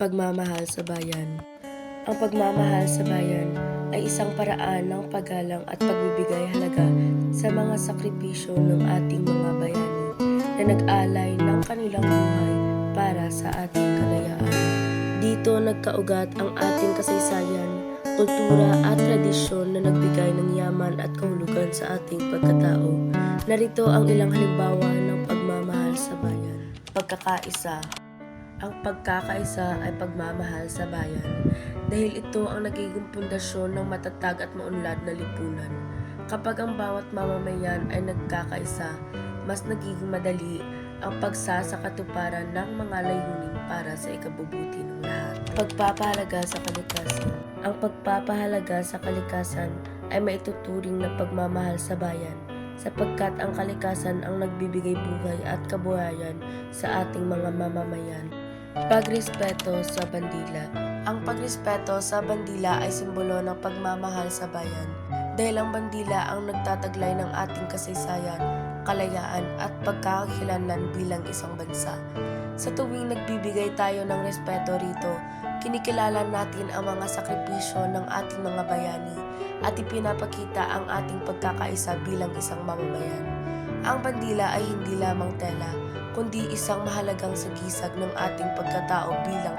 Pagmamahal sa bayan. Ang pagmamahal sa bayan ay isang paraan ng paggalang at pagbibigay halaga sa mga sakripisyo ng ating mga bayani na nag-alay ng kanilang buhay para sa ating kalayaan. Dito nagkaugat ang ating kasaysayan, kultura at tradisyon na nagbigay ng yaman at kahulugan sa ating pagkatao. Narito ang ilang halimbawa ng pagmamahal sa bayan. Pagkakaisa. Ang pagkakaisa ay pagmamahal sa bayan dahil ito ang nagiging pundasyon ng matatag at maunlad na lipunan. Kapag ang bawat mamamayan ay nagkakaisa, mas nagiging madali ang pagsasakatuparan ng mga layunin para sa ikabubuti ng lahat. Pagpapahalaga sa kalikasan. Ang pagpapahalaga sa kalikasan ay maituturing na pagmamahal sa bayan sapagkat ang kalikasan ang nagbibigay buhay at kabuhayan sa ating mga mamamayan. Pagrespeto sa bandila. Ang pagrespeto sa bandila ay simbolo ng pagmamahal sa bayan dahil ang bandila ang nagtataglay ng ating kasaysayan, kalayaan at pagkakakilanlan bilang isang bansa. Sa tuwing nagbibigay tayo ng respeto rito, kinikilala natin ang mga sakripisyo ng ating mga bayani at ipinapakita ang ating pagkakaisa bilang isang mamamayan. Ang bandila ay hindi lamang tela, kundi isang mahalagang sagisag ng ating pagkatao bilang